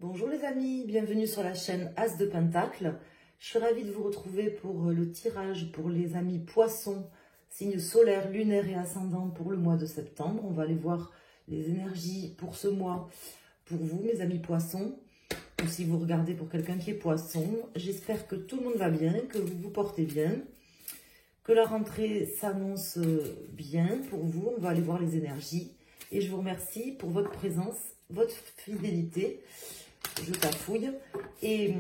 Bonjour les amis, bienvenue sur la chaîne As de Pentacle. Je suis ravie de vous retrouver pour le tirage pour les amis poissons, signes solaires, lunaires et ascendants pour le mois de septembre. On va aller voir les énergies pour ce mois pour vous, mes amis poissons, ou si vous regardez pour quelqu'un qui est poisson. J'espère que tout le monde va bien, que vous vous portez bien, que la rentrée s'annonce bien pour vous. On va aller voir les énergies et je vous remercie pour votre présence, votre fidélité. Je tafouille. Et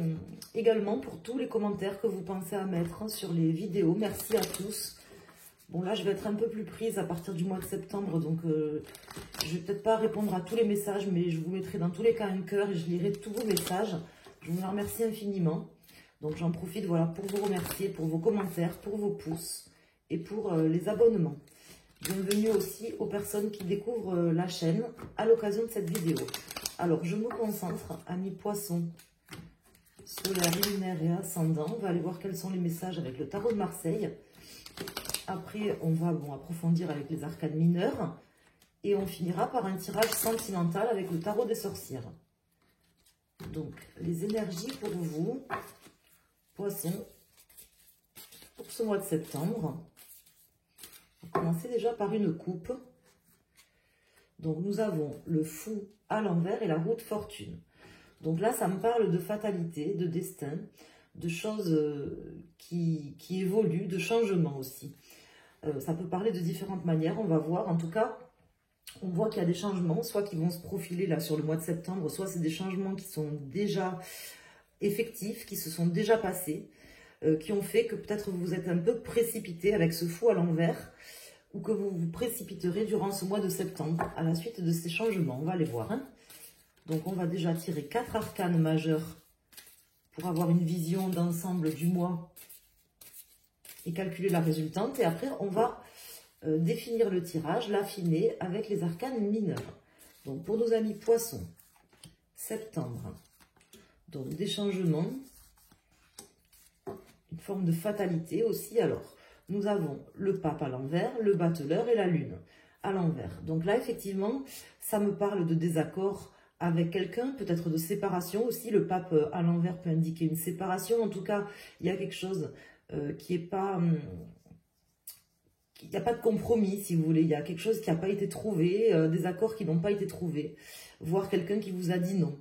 également pour tous les commentaires que vous pensez à mettre sur les vidéos. Merci à tous. Bon, là, je vais être un peu plus prise à partir du mois de septembre. Donc, je vais peut-être pas répondre à tous les messages, mais je vous mettrai dans tous les cas un cœur et je lirai tous vos messages. Je vous en remercie infiniment. Donc, j'en profite voilà, pour vous remercier pour vos commentaires, pour vos pouces et pour les abonnements. Bienvenue aussi aux personnes qui découvrent la chaîne à l'occasion de cette vidéo. Alors, je me concentre, amis poissons, solaire, lunaire et ascendant. On va aller voir quels sont les messages avec le tarot de Marseille. Après, on va approfondir avec les arcanes mineurs. Et on finira par un tirage sentimental avec le tarot des sorcières. Donc, les énergies pour vous, poissons, pour ce mois de septembre. On va commencer déjà par une coupe. Donc, nous avons le fou à l'envers et la roue de fortune. Donc là, ça me parle de fatalité, de destin, de choses qui évoluent, de changement aussi. Ça peut parler de différentes manières, on va voir. En tout cas, on voit qu'il y a des changements, soit qui vont se profiler là sur le mois de septembre, soit c'est des changements qui sont déjà effectifs, qui se sont déjà passés, qui ont fait que peut-être vous êtes un peu précipité avec ce fou à l'envers, ou que vous vous précipiterez durant ce mois de septembre à la suite de ces changements. On va les voir. Donc, on va déjà tirer 4 arcanes majeurs pour avoir une vision d'ensemble du mois et calculer la résultante. Et après, on va définir le tirage, l'affiner avec les arcanes mineurs. Donc, pour nos amis poissons, septembre, donc des changements, une forme de fatalité aussi. Alors, nous avons le pape à l'envers, le battleur et la lune à l'envers. Donc là, effectivement, ça me parle de désaccord avec quelqu'un, peut-être de séparation aussi. Le pape à l'envers peut indiquer une séparation. En tout cas, il y a quelque chose qui est pas... il n'y a pas de compromis, si vous voulez. Il y a quelque chose qui n'a pas été trouvé, des accords qui n'ont pas été trouvés, voire quelqu'un qui vous a dit non.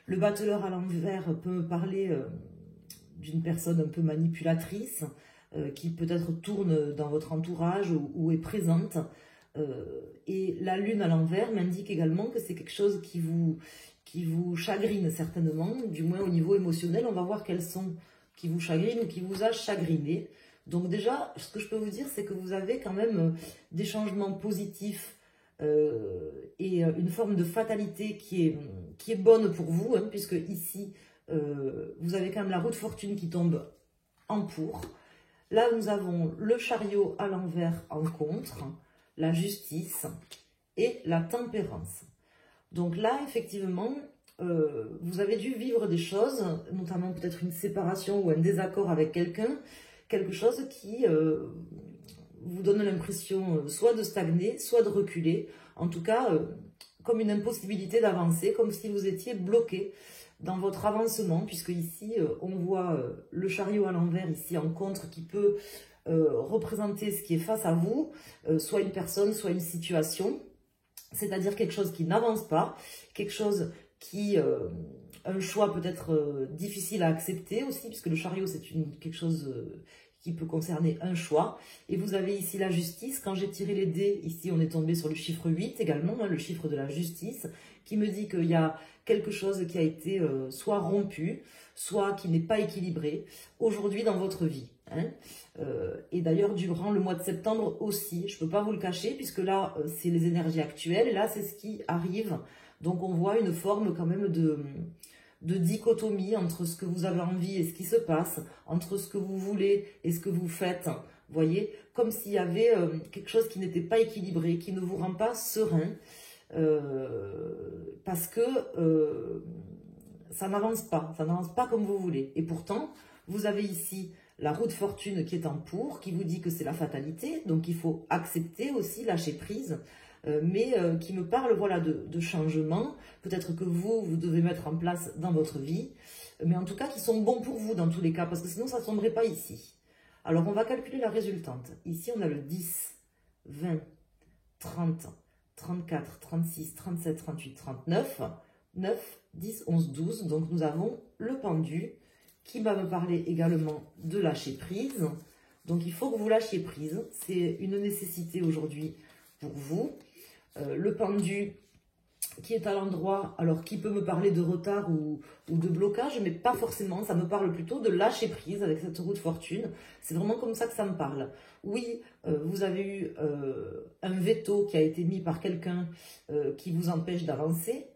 Le battleur à l'envers peut me parler d'une personne un peu manipulatrice, qui peut-être tourne dans votre entourage ou est présente. Et la lune à l'envers m'indique également que c'est quelque chose qui vous chagrine certainement, du moins au niveau émotionnel. On va voir quels sont qui vous chagrinent ou qui vous a chagriné. Donc déjà, ce que je peux vous dire, c'est que vous avez quand même des changements positifs et une forme de fatalité qui est bonne pour vous, puisque ici, vous avez quand même la roue de fortune qui tombe en pour. Là, nous avons le chariot à l'envers en contre, la justice et la tempérance. Donc là, effectivement, vous avez dû vivre des choses, notamment peut-être une séparation ou un désaccord avec quelqu'un, quelque chose qui vous donne l'impression soit de stagner, soit de reculer, en tout cas comme une impossibilité d'avancer, comme si vous étiez bloqué dans votre avancement, puisque ici on voit le chariot à l'envers ici en contre qui peut représenter ce qui est face à vous, soit une personne, soit une situation, c'est-à-dire quelque chose qui n'avance pas, quelque chose qui, un choix peut-être difficile à accepter aussi, puisque le chariot c'est quelque chose qui peut concerner un choix. Et vous avez ici la justice. Quand j'ai tiré les dés, ici on est tombé sur le chiffre 8 également, le chiffre de la justice, qui me dit qu'il y a quelque chose qui a été soit rompu, soit qui n'est pas équilibré aujourd'hui dans votre vie. Et d'ailleurs, durant le mois de septembre aussi, je ne peux pas vous le cacher, puisque là, c'est les énergies actuelles, et là, c'est ce qui arrive. Donc, on voit une forme quand même de dichotomie entre ce que vous avez envie et ce qui se passe, entre ce que vous voulez et ce que vous faites. Vous voyez, comme s'il y avait quelque chose qui n'était pas équilibré, qui ne vous rend pas serein, parce que ça n'avance pas comme vous voulez. Et pourtant, vous avez ici la roue de fortune qui est en pour, qui vous dit que c'est la fatalité, donc il faut accepter aussi, lâcher prise, mais qui me parle voilà, de changements, peut-être que vous devez mettre en place dans votre vie, mais en tout cas qui sont bons pour vous dans tous les cas, parce que sinon ça ne tomberait pas ici. Alors on va calculer la résultante. Ici on a le 10, 20, 30, 34, 36, 37, 38, 39, 9, 10, 11, 12. Donc nous avons le pendu qui va me parler également de lâcher prise. Donc il faut que vous lâchiez prise. C'est une nécessité aujourd'hui pour vous. Le pendu qui est à l'endroit, alors qui peut me parler de retard ou de blocage, mais pas forcément, ça me parle plutôt de lâcher prise avec cette roue de fortune. C'est vraiment comme ça que ça me parle. Oui, vous avez eu un veto qui a été mis par quelqu'un qui vous empêche d'avancer,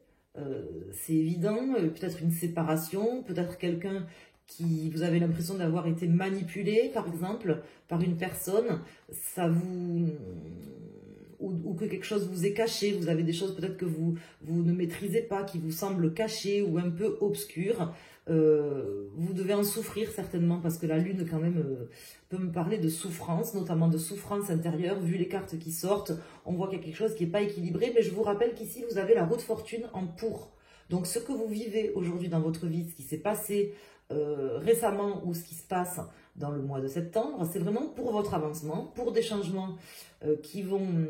c'est évident, peut-être une séparation, peut-être quelqu'un qui vous avez l'impression d'avoir été manipulé, par exemple, par une personne, ça vous... Ou que quelque chose vous est caché, vous avez des choses peut-être que vous ne maîtrisez pas, qui vous semblent cachées ou un peu obscures. Vous devez en souffrir certainement, parce que la lune quand même peut me parler de souffrance, notamment de souffrance intérieure. Vu les cartes qui sortent, on voit qu'il y a quelque chose qui n'est pas équilibré, mais je vous rappelle qu'ici vous avez la roue de fortune en pour. Donc ce que vous vivez aujourd'hui dans votre vie, ce qui s'est passé récemment ou ce qui se passe dans le mois de septembre, c'est vraiment pour votre avancement, pour des changements qui vont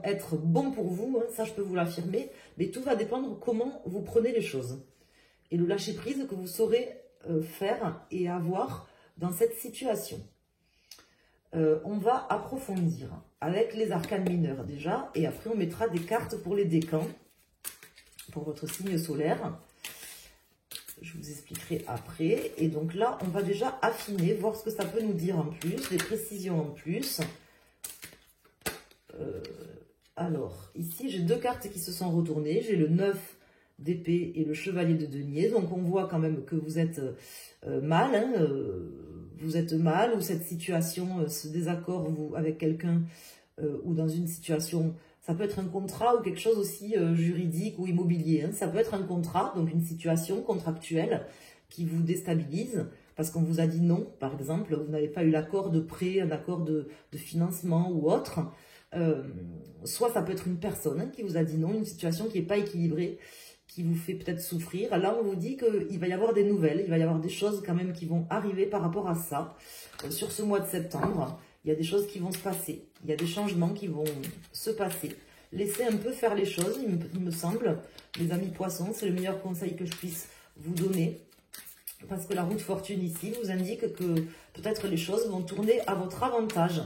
être bons pour vous, hein, ça je peux vous l'affirmer, mais tout va dépendre comment vous prenez les choses. Et le lâcher prise que vous saurez faire et avoir dans cette situation. On va approfondir avec les arcanes mineurs déjà, et après on mettra des cartes pour les décans, pour votre signe solaire. Je vous expliquerai après. Et donc là, on va déjà affiner, voir ce que ça peut nous dire en plus, des précisions en plus. Alors, ici, j'ai deux cartes qui se sont retournées. J'ai le 9 d'épée et le chevalier de denier. Donc, on voit quand même que vous êtes mal. Hein, vous êtes mal, ou cette situation, ce désaccord avec quelqu'un, ou dans une situation... Ça peut être un contrat ou quelque chose aussi juridique ou immobilier. Hein. Ça peut être un contrat, donc une situation contractuelle qui vous déstabilise parce qu'on vous a dit non, par exemple. Vous n'avez pas eu l'accord de prêt, un accord de financement ou autre. Soit ça peut être une personne hein, qui vous a dit non, une situation qui n'est pas équilibrée, qui vous fait peut-être souffrir. Là, on vous dit qu'il va y avoir des nouvelles, il va y avoir des choses quand même qui vont arriver par rapport à ça. Sur ce mois de septembre, il y a des choses qui vont se passer. Il y a des changements qui vont se passer. Laissez un peu faire les choses, il me semble. Les amis poissons, c'est le meilleur conseil que je puisse vous donner. Parce que la roue de fortune ici vous indique que peut-être les choses vont tourner à votre avantage.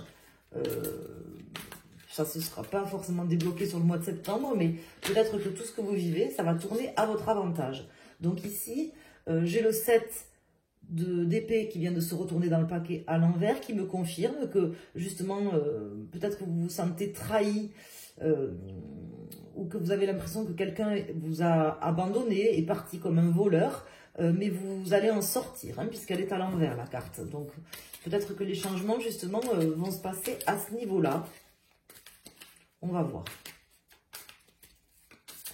Ça ne se sera pas forcément débloqué sur le mois de septembre, mais peut-être que tout ce que vous vivez, ça va tourner à votre avantage. Donc ici, j'ai le 7 d'épée qui vient de se retourner dans le paquet à l'envers, qui me confirme que justement, peut-être que vous vous sentez trahi, ou que vous avez l'impression que quelqu'un vous a abandonné, est parti comme un voleur, mais vous allez en sortir, hein, puisqu'elle est à l'envers la carte. Donc peut-être que les changements justement vont se passer à ce niveau-là. On va voir.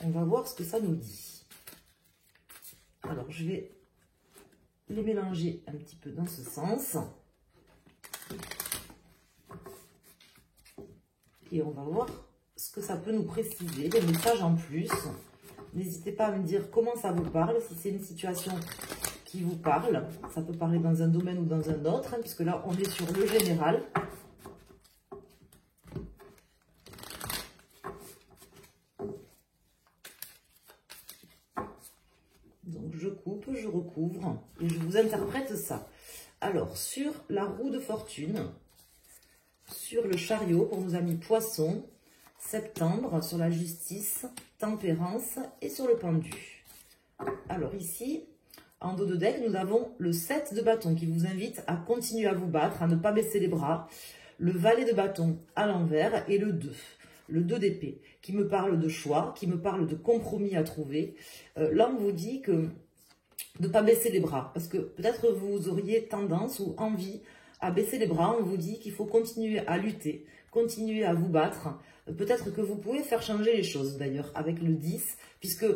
On va voir ce que ça nous dit. Alors je vais les mélanger un petit peu dans ce sens. Et on va voir ce que ça peut nous préciser, des messages en plus. N'hésitez pas à me dire comment ça vous parle, si c'est une situation qui vous parle. Ça peut parler dans un domaine ou dans un autre, hein, puisque là, on est sur le général. Donc, je coupe, je recouvre et je vous interprète ça. Alors, sur la roue de fortune, sur le chariot pour nos amis poissons, septembre, sur la justice, tempérance et sur le pendu. Alors ici, en dos de deck, nous avons le 7 de bâton qui vous invite à continuer à vous battre, à ne pas baisser les bras. Le valet de bâton à l'envers et le 2. Le 2 d'épée qui me parle de choix, qui me parle de compromis à trouver. Là, on vous dit que de ne pas baisser les bras parce que peut-être vous auriez tendance ou envie à baisser les bras. On vous dit qu'il faut continuer à lutter, continuer à vous battre. Peut-être que vous pouvez faire changer les choses d'ailleurs avec le 10, puisque,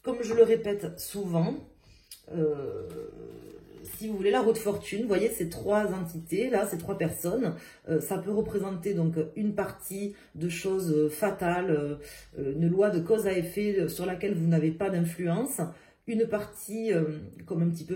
comme je le répète souvent, si vous voulez, la roue de fortune. Vous voyez ces trois entités, là, ces trois personnes, ça peut représenter donc une partie de choses fatales, une loi de cause à effet sur laquelle vous n'avez pas d'influence, une partie comme un petit peu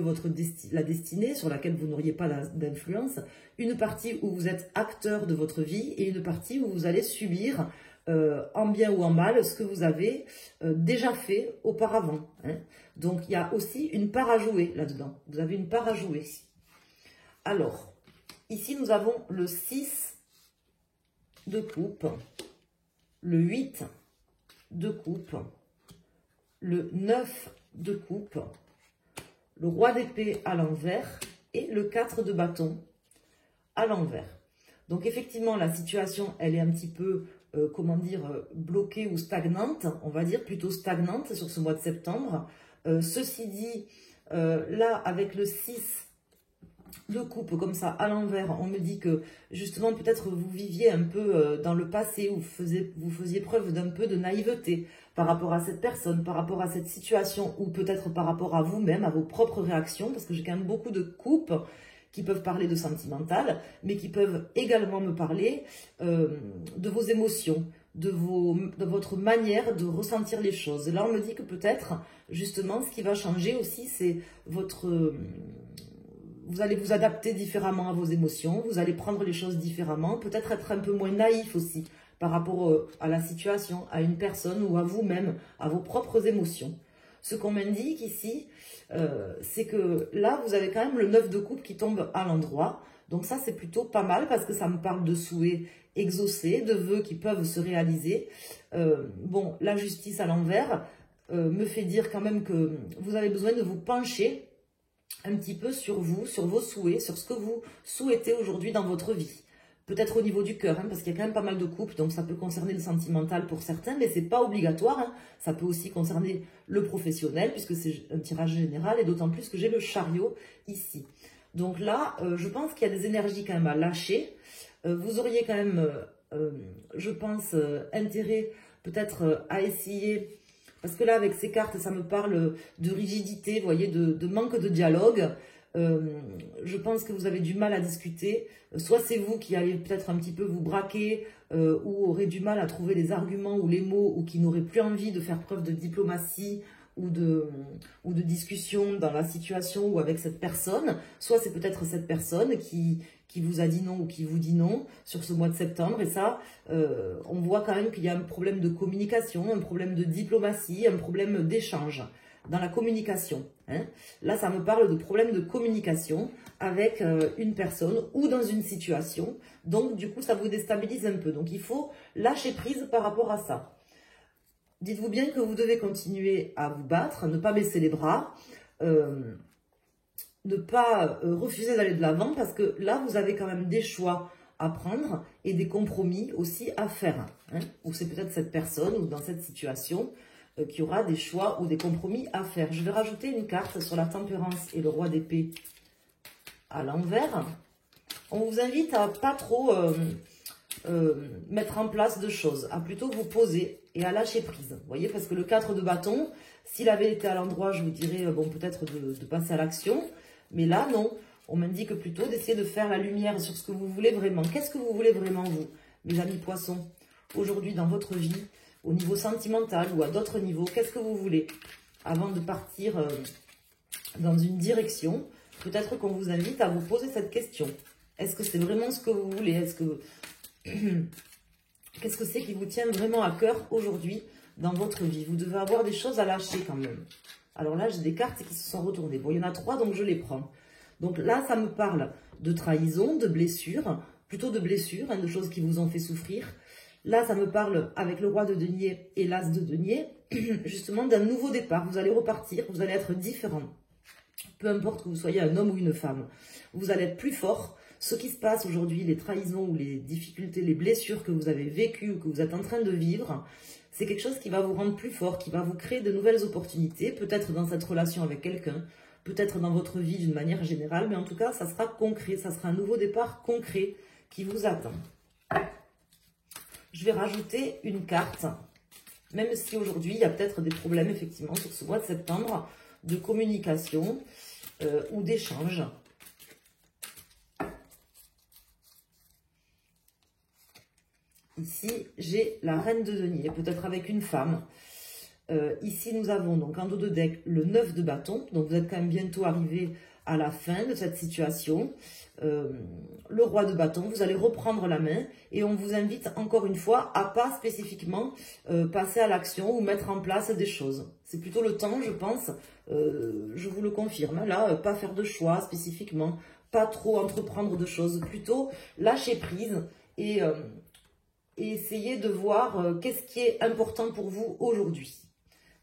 la destinée sur laquelle vous n'auriez pas d'influence, une partie où vous êtes acteur de votre vie et une partie où vous allez subir en bien ou en mal ce que vous avez déjà fait auparavant. Hein. Donc il y a aussi une part à jouer là-dedans. Vous avez une part à jouer. Alors, ici nous avons le 6 de coupe, le 8 de coupe, le 9 de coupe, le roi d'épée à l'envers et le 4 de bâton à l'envers. Donc effectivement, la situation, elle est un petit peu, comment dire, bloquée ou stagnante, on va dire plutôt stagnante sur ce mois de septembre. Ceci dit, là, avec le 6 de coupe comme ça à l'envers, on me dit que justement peut-être vous viviez un peu dans le passé où vous faisiez preuve d'un peu de naïveté par rapport à cette personne, par rapport à cette situation ou peut-être par rapport à vous-même, à vos propres réactions, parce que j'ai quand même beaucoup de coupes qui peuvent parler de sentimental, mais qui peuvent également me parler de vos émotions, de votre manière de ressentir les choses. Et là, on me dit que peut-être, justement, ce qui va changer aussi, c'est vous allez vous adapter différemment à vos émotions, vous allez prendre les choses différemment, peut-être être un peu moins naïf aussi par rapport à la situation, à une personne ou à vous-même, à vos propres émotions. Ce qu'on m'indique ici, c'est que là, vous avez quand même le 9 de coupe qui tombe à l'endroit. Donc ça, c'est plutôt pas mal parce que ça me parle de souhaits exaucés, de vœux qui peuvent se réaliser. Bon, la justice à l'envers me fait dire quand même que vous avez besoin de vous pencher un petit peu sur vous, sur vos souhaits, sur ce que vous souhaitez aujourd'hui dans votre vie. Peut-être au niveau du cœur, hein, parce qu'il y a quand même pas mal de couples, donc ça peut concerner le sentimental pour certains, mais c'est pas obligatoire. Hein. Ça peut aussi concerner le professionnel, puisque c'est un tirage général, et d'autant plus que j'ai le chariot ici. Donc là, je pense qu'il y a des énergies quand même à lâcher. Vous auriez quand même, je pense, intérêt peut-être à essayer, parce que là, avec ces cartes, ça me parle de rigidité, vous voyez, de manque de dialogue. Je pense que vous avez du mal à discuter. Soit c'est vous qui allez peut-être un petit peu vous braquer ou aurez du mal à trouver les arguments ou les mots ou qui n'aurez plus envie de faire preuve de diplomatie ou de discussion dans la situation ou avec cette personne. Soit c'est peut-être cette personne qui vous a dit non ou qui vous dit non sur ce mois de septembre. Et ça, on voit quand même qu'il y a un problème de communication, un problème de diplomatie, un problème d'échange dans la communication. Hein. Là, ça me parle de problème de communication avec une personne ou dans une situation. Donc, du coup, ça vous déstabilise un peu. Donc, il faut lâcher prise par rapport à ça. Dites-vous bien que vous devez continuer à vous battre, ne pas baisser les bras, ne pas refuser d'aller de l'avant parce que là, vous avez quand même des choix à prendre et des compromis aussi à faire. Hein. Ou c'est peut-être cette personne ou dans cette situation qui aura des choix ou des compromis à faire. Je vais rajouter une carte sur la tempérance et le roi d'épée à l'envers. On vous invite à pas trop mettre en place de choses, à plutôt vous poser et à lâcher prise. Vous voyez, parce que le 4 de bâton, s'il avait été à l'endroit, je vous dirais, bon, peut-être de passer à l'action. Mais là, non. On m'indique plutôt d'essayer de faire la lumière sur ce que vous voulez vraiment. Qu'est-ce que vous voulez vraiment, vous, mes amis poissons, aujourd'hui dans votre vie, au niveau sentimental ou à d'autres niveaux, qu'est-ce que vous voulez avant de partir dans une direction? Peut-être qu'on vous invite à vous poser cette question. Est-ce que c'est vraiment ce que vous voulez? Est-ce que qu'est-ce que c'est qui vous tient vraiment à cœur aujourd'hui dans votre vie? Vous devez avoir des choses à lâcher quand même. Alors là, j'ai des cartes qui se sont retournées. Bon, il y en a 3, donc je les prends. Donc là, ça me parle de trahison, de blessures, plutôt de blessures, hein, de choses qui vous ont fait souffrir. Là, ça me parle, avec le roi de denier et l'as de denier, justement d'un nouveau départ. Vous allez repartir, vous allez être différent. Peu importe que vous soyez un homme ou une femme. Vous allez être plus fort. Ce qui se passe aujourd'hui, les trahisons ou les difficultés, les blessures que vous avez vécues ou que vous êtes en train de vivre, c'est quelque chose qui va vous rendre plus fort, qui va vous créer de nouvelles opportunités, peut-être dans cette relation avec quelqu'un, peut-être dans votre vie d'une manière générale, mais en tout cas, ça sera concret, ça sera un nouveau départ concret qui vous attend. Je vais rajouter une carte Même si aujourd'hui, il y a peut-être des problèmes, effectivement, sur ce mois de septembre, de communication ou d'échange. Ici, j'ai la reine de denier, peut-être avec une femme. Ici, nous avons donc en dos de deck le 9 de bâton. Donc, vous êtes quand même bientôt arrivé à la fin de cette situation. Le roi de bâton, vous allez reprendre la main et on vous invite encore une fois à pas spécifiquement passer à l'action ou mettre en place des choses. C'est plutôt le temps, je pense, je vous le confirme. Là, pas faire de choix spécifiquement, pas trop entreprendre de choses, plutôt lâcher prise et essayer de voir qu'est-ce qui est important pour vous aujourd'hui.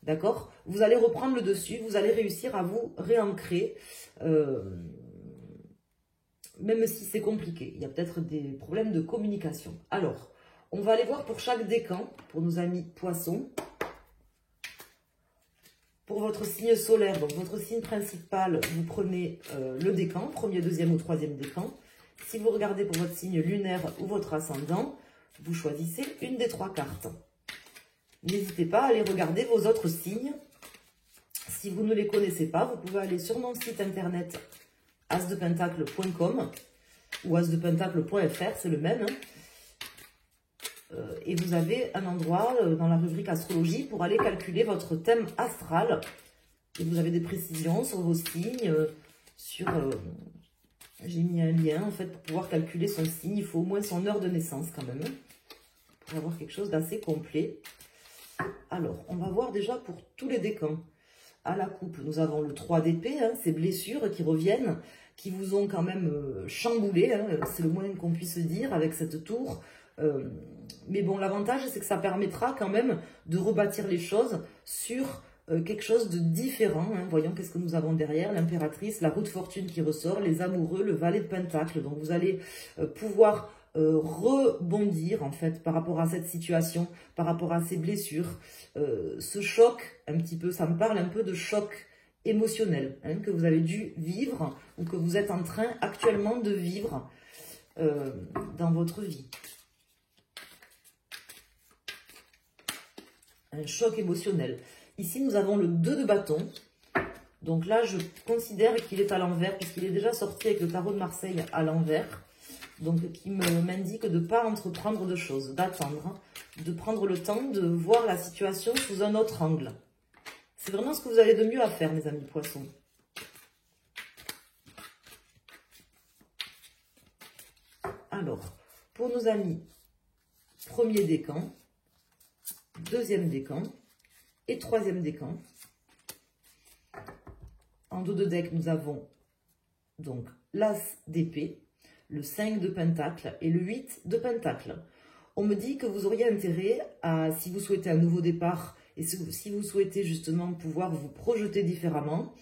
D'accord? Vous allez reprendre le dessus, vous allez réussir à vous réancrer, même si c'est compliqué. Il y a peut-être des problèmes de communication. Alors, on va aller voir pour chaque décan, pour nos amis poissons. Pour votre signe solaire, donc votre signe principal, vous prenez le décan, premier, deuxième ou troisième décan. Si vous regardez pour votre signe lunaire ou votre ascendant, vous choisissez une des 3 cartes. N'hésitez pas à aller regarder vos autres signes. Si vous ne les connaissez pas, vous pouvez aller sur mon site internet asdepentacle.com ou asdepentacle.fr, c'est le même. Et vous avez un endroit dans la rubrique astrologie pour aller calculer votre thème astral. Et vous avez des précisions sur vos signes, j'ai mis un lien en fait pour pouvoir calculer son signe. Il faut au moins son heure de naissance quand même, pour avoir quelque chose d'assez complet. Alors, on va voir déjà pour tous les décans. À la coupe, nous avons le 3 d'épée, ces blessures qui reviennent, qui vous ont quand même chamboulé, c'est le moins qu'on puisse dire avec cette tour. Mais bon, l'avantage, c'est que ça permettra quand même de rebâtir les choses sur quelque chose de différent. Voyons qu'est-ce que nous avons derrière. L'impératrice, la roue de fortune qui ressort, les amoureux, le valet de pentacle. Donc, vous allez pouvoir rebondir en fait par rapport à cette situation, par rapport à ces blessures, ce choc un petit peu, ça me parle un peu de choc émotionnel que vous avez dû vivre ou que vous êtes en train actuellement de vivre dans votre vie. Un choc émotionnel. Ici, nous avons le 2 de bâton. Donc là, je considère qu'il est à l'envers puisqu'il est déjà sorti avec le tarot de Marseille à l'envers. Donc, qui m'indique de ne pas entreprendre de choses, d'attendre, de prendre le temps de voir la situation sous un autre angle. C'est vraiment ce que vous avez de mieux à faire, mes amis poissons. Alors, pour nos amis, premier décan, deuxième décan et troisième décan. En dos de deck, nous avons donc l'as d'épée, le 5 de pentacle et le 8 de pentacle. On me dit que vous auriez intérêt à, si vous souhaitez un nouveau départ et si vous souhaitez justement pouvoir vous projeter différemment,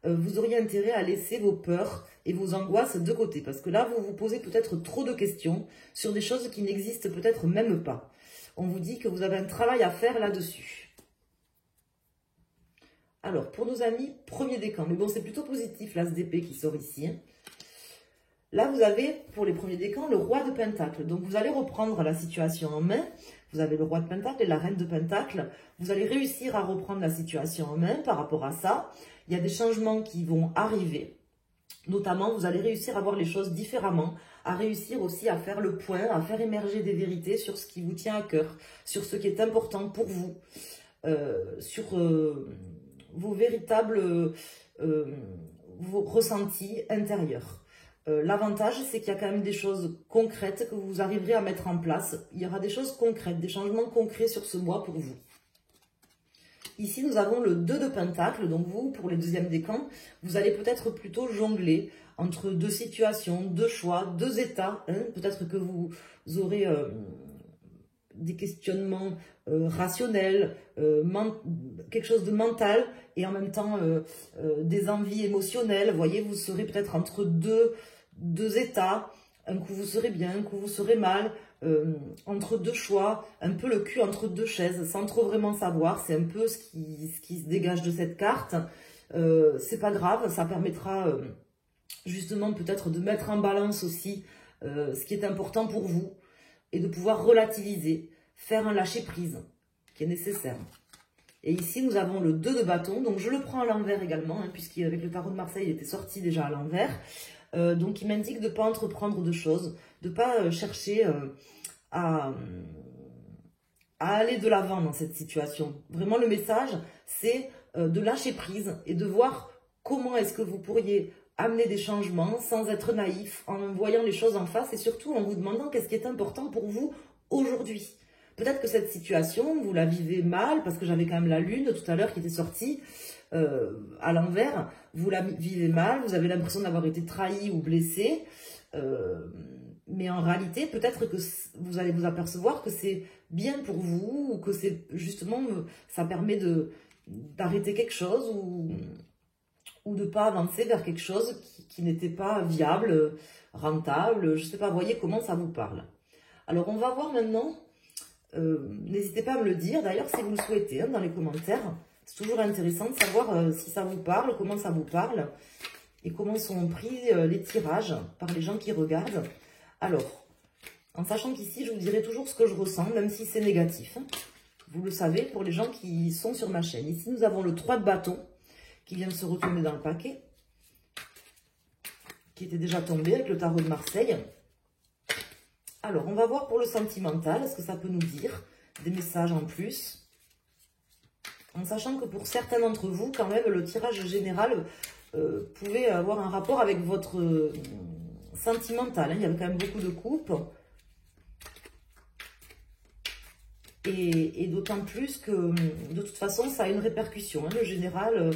vous auriez intérêt à laisser vos peurs et vos angoisses de côté. Parce que là, vous vous posez peut-être trop de questions sur des choses qui n'existent peut-être même pas. On vous dit que vous avez un travail à faire là-dessus. Alors, pour nos amis, premier décan. Mais bon, c'est plutôt positif, l'as d'épée qui sort ici. Là, vous avez, pour les premiers décans, le roi de pentacle. Donc, vous allez reprendre la situation en main. Vous avez le roi de pentacle et la reine de pentacle. Vous allez réussir à reprendre la situation en main par rapport à ça. Il y a des changements qui vont arriver. Notamment, vous allez réussir à voir les choses différemment, à réussir aussi à faire le point, à faire émerger des vérités sur ce qui vous tient à cœur, sur ce qui est important pour vous, sur vos véritables vos ressentis intérieurs. L'avantage, c'est qu'il y a quand même des choses concrètes que vous arriverez à mettre en place. Il y aura des choses concrètes, des changements concrets sur ce mois pour vous. Ici, nous avons le 2 de pentacle. Donc vous, pour les deuxièmes décans, vous allez peut-être plutôt jongler entre deux situations, deux choix, deux états. Peut-être que vous aurez des questionnements rationnels, quelque chose de mental et en même temps des envies émotionnelles. Vous voyez, vous serez peut-être entre deux états. Un coup vous serez bien, un coup vous serez mal, entre deux choix, un peu le cul entre deux chaises, sans trop vraiment savoir. C'est un peu ce qui se dégage de cette carte. C'est pas grave, ça permettra justement peut-être de mettre en balance aussi ce qui est important pour vous et de pouvoir relativiser, faire un lâcher-prise. qui est nécessaire. Et ici, nous avons le 2 de bâton. Donc, je le prends à l'envers également, hein, puisqu'avec le tarot de Marseille, il était sorti déjà à l'envers. Donc, il m'indique de ne pas entreprendre de choses, de ne pas chercher à aller de l'avant dans cette situation. Vraiment, le message, c'est de lâcher prise et de voir comment est-ce que vous pourriez amener des changements sans être naïf, en voyant les choses en face et surtout en vous demandant qu'est-ce qui est important pour vous aujourd'hui. Peut-être que cette situation, vous la vivez mal, parce que j'avais quand même la lune tout à l'heure qui était sortie à l'envers. Vous la vivez mal, vous avez l'impression d'avoir été trahi ou blessé. Mais en réalité, peut-être que vous allez vous apercevoir que c'est bien pour vous, ou que c'est justement, ça permet d'arrêter quelque chose, ou de ne pas avancer vers quelque chose qui n'était pas viable, rentable. Je ne sais pas, voyez comment ça vous parle. Alors, on va voir maintenant. N'hésitez pas à me le dire, d'ailleurs, si vous le souhaitez, hein, dans les commentaires. C'est toujours intéressant de savoir si ça vous parle, comment ça vous parle, et comment sont pris les tirages par les gens qui regardent. Alors, en sachant qu'ici, je vous dirai toujours ce que je ressens, même si c'est négatif. Vous le savez, pour les gens qui sont sur ma chaîne. Ici, nous avons le 3 de bâton, qui vient de se retourner dans le paquet, qui était déjà tombé avec le tarot de Marseille. Alors, on va voir pour le sentimental, ce que ça peut nous dire, des messages en plus. En sachant que pour certains d'entre vous, quand même, le tirage général pouvait avoir un rapport avec votre sentimental. Hein. Il y avait quand même beaucoup de coupes. Et d'autant plus que, de toute façon, ça a une répercussion. Hein. Le général,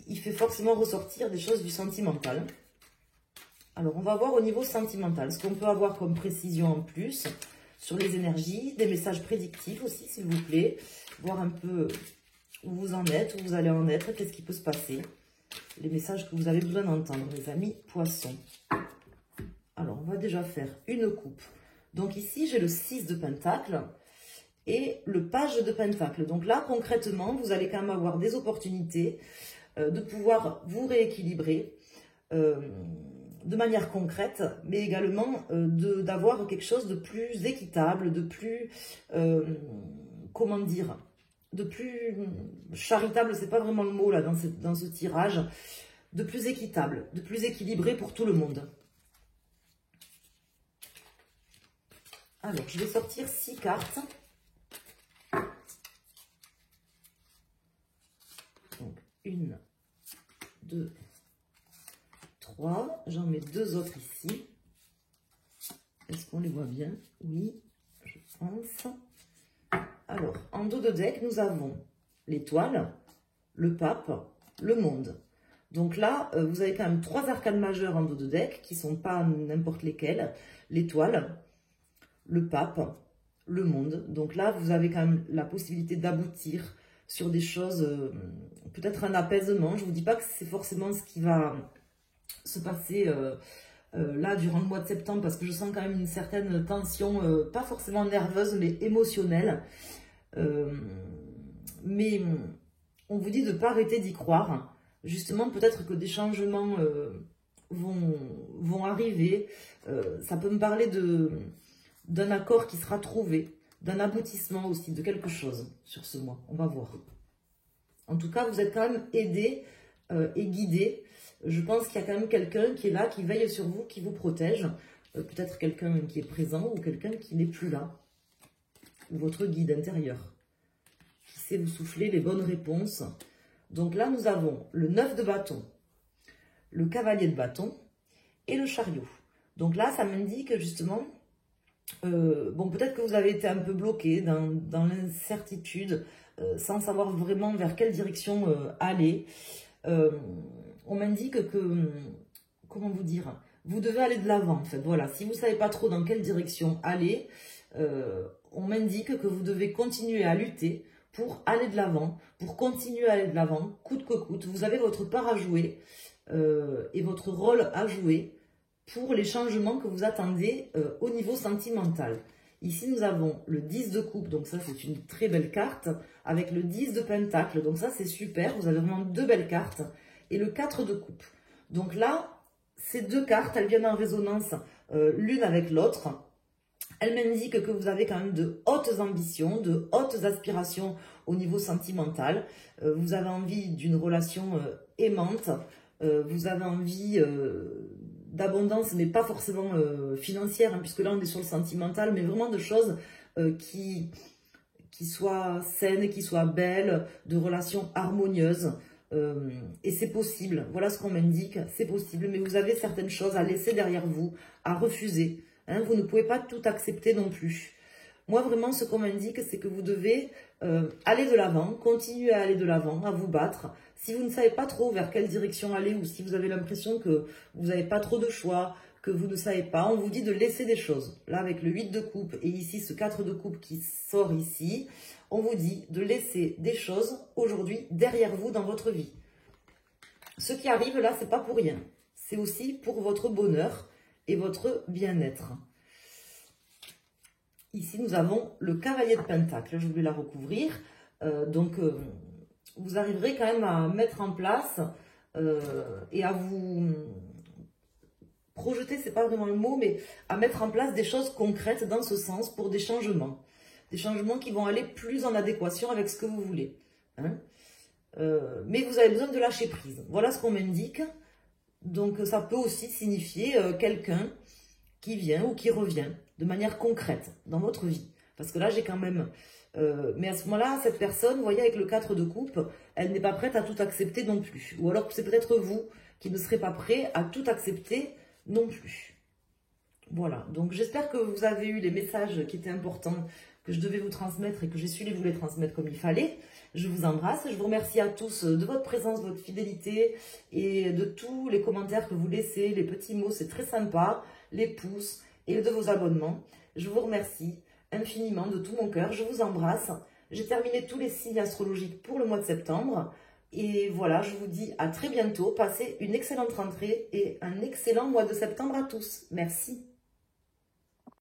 il fait forcément ressortir des choses du sentimental. Alors, on va voir au niveau sentimental ce qu'on peut avoir comme précision en plus sur les énergies, des messages prédictifs aussi, s'il vous plaît. Voir un peu où vous en êtes, où vous allez en être, qu'est-ce qui peut se passer. Les messages que vous avez besoin d'entendre, les amis poissons. Alors, on va déjà faire une coupe. Donc ici, j'ai le 6 de pentacle et le page de pentacle. Donc là, concrètement, vous allez quand même avoir des opportunités de pouvoir vous rééquilibrer de manière concrète, mais également d'avoir quelque chose de plus équitable, de plus, comment dire, de plus charitable, c'est pas vraiment le mot là dans ce tirage, de plus équitable, de plus équilibré pour tout le monde. Alors, je vais sortir 6 cartes. Donc, 1, 2, 3. J'en mets 2 autres ici. Est-ce qu'on les voit bien? Oui, je pense. Alors, en dos de deck, nous avons l'étoile, le pape, le monde. Donc là, vous avez quand même 3 arcanes majeures en dos de deck, qui ne sont pas n'importe lesquelles. L'étoile, le pape, le monde. Donc là, vous avez quand même la possibilité d'aboutir sur des choses, peut-être un apaisement. Je ne vous dis pas que c'est forcément ce qui va se passer là durant le mois de septembre, parce que je sens quand même une certaine tension, pas forcément nerveuse, mais émotionnelle. Mais on vous dit de ne pas arrêter d'y croire. Justement, peut-être que des changements vont arriver. Ça peut me parler d'un accord qui sera trouvé, d'un aboutissement aussi, de quelque chose sur ce mois. On va voir. En tout cas, vous êtes quand même aidé et guidé. Je pense qu'il y a quand même quelqu'un qui est là, qui veille sur vous, qui vous protège. Peut-être quelqu'un qui est présent ou quelqu'un qui n'est plus là. Ou votre guide intérieur, qui sait vous souffler les bonnes réponses. Donc là, nous avons le 9 de bâton, le cavalier de bâton et le chariot. Donc là, ça m'indique justement, bon, peut-être que vous avez été un peu bloqué dans l'incertitude, sans savoir vraiment vers quelle direction aller. On m'indique que, comment vous dire, vous devez aller de l'avant en fait. Voilà, si vous ne savez pas trop dans quelle direction aller, on m'indique que vous devez continuer à lutter pour aller de l'avant, pour continuer à aller de l'avant, coûte que coûte. Vous avez votre part à jouer et votre rôle à jouer pour les changements que vous attendez au niveau sentimental. Ici, nous avons le 10 de coupe, donc ça, c'est une très belle carte, avec le 10 de pentacle, donc ça, c'est super. Vous avez vraiment 2 belles cartes, et le 4 de coupe. Donc là, ces 2 cartes, elles viennent en résonance l'une avec l'autre. Elle m'indique que vous avez quand même de hautes ambitions, de hautes aspirations au niveau sentimental. Vous avez envie d'une relation aimante. Vous avez envie d'abondance, mais pas forcément financière, hein, puisque là on est sur le sentimental, mais vraiment de choses qui soient saines, qui soient belles, de relations harmonieuses. Et c'est possible, voilà ce qu'on m'indique, c'est possible, mais vous avez certaines choses à laisser derrière vous, à refuser. Hein, vous ne pouvez pas tout accepter non plus. Moi, vraiment, ce qu'on m'indique, c'est que vous devez aller de l'avant, continuer à aller de l'avant, à vous battre. Si vous ne savez pas trop vers quelle direction aller, ou si vous avez l'impression que vous n'avez pas trop de choix, que vous ne savez pas, on vous dit de laisser des choses. Là, avec le 8 de coupe et ici, ce 4 de coupe qui sort ici, on vous dit de laisser des choses aujourd'hui derrière vous dans votre vie. Ce qui arrive là, c'est pas pour rien. C'est aussi pour votre bonheur et votre bien-être. Ici, nous avons le cavalier de pentacle. Je voulais la recouvrir. Vous arriverez quand même à mettre en place et à vous projeter, c'est pas vraiment le mot, mais à mettre en place des choses concrètes dans ce sens pour des changements. Des changements qui vont aller plus en adéquation avec ce que vous voulez. Hein. Mais vous avez besoin de lâcher prise. Voilà ce qu'on m'indique. Donc ça peut aussi signifier quelqu'un qui vient ou qui revient de manière concrète dans votre vie. Parce que là, j'ai quand même... mais à ce moment-là, cette personne, vous voyez, avec le 4 de coupe, elle n'est pas prête à tout accepter non plus. Ou alors c'est peut-être vous qui ne serez pas prêt à tout accepter non plus. Voilà, donc j'espère que vous avez eu les messages qui étaient importants, que je devais vous transmettre et que j'ai su vous les transmettre comme il fallait. Je vous embrasse, je vous remercie à tous de votre présence, de votre fidélité et de tous les commentaires que vous laissez, les petits mots, c'est très sympa, les pouces et de vos abonnements. Je vous remercie infiniment de tout mon cœur, je vous embrasse. J'ai terminé tous les signes astrologiques pour le mois de septembre. Et voilà, je vous dis à très bientôt. Passez une excellente rentrée et un excellent mois de septembre à tous. Merci.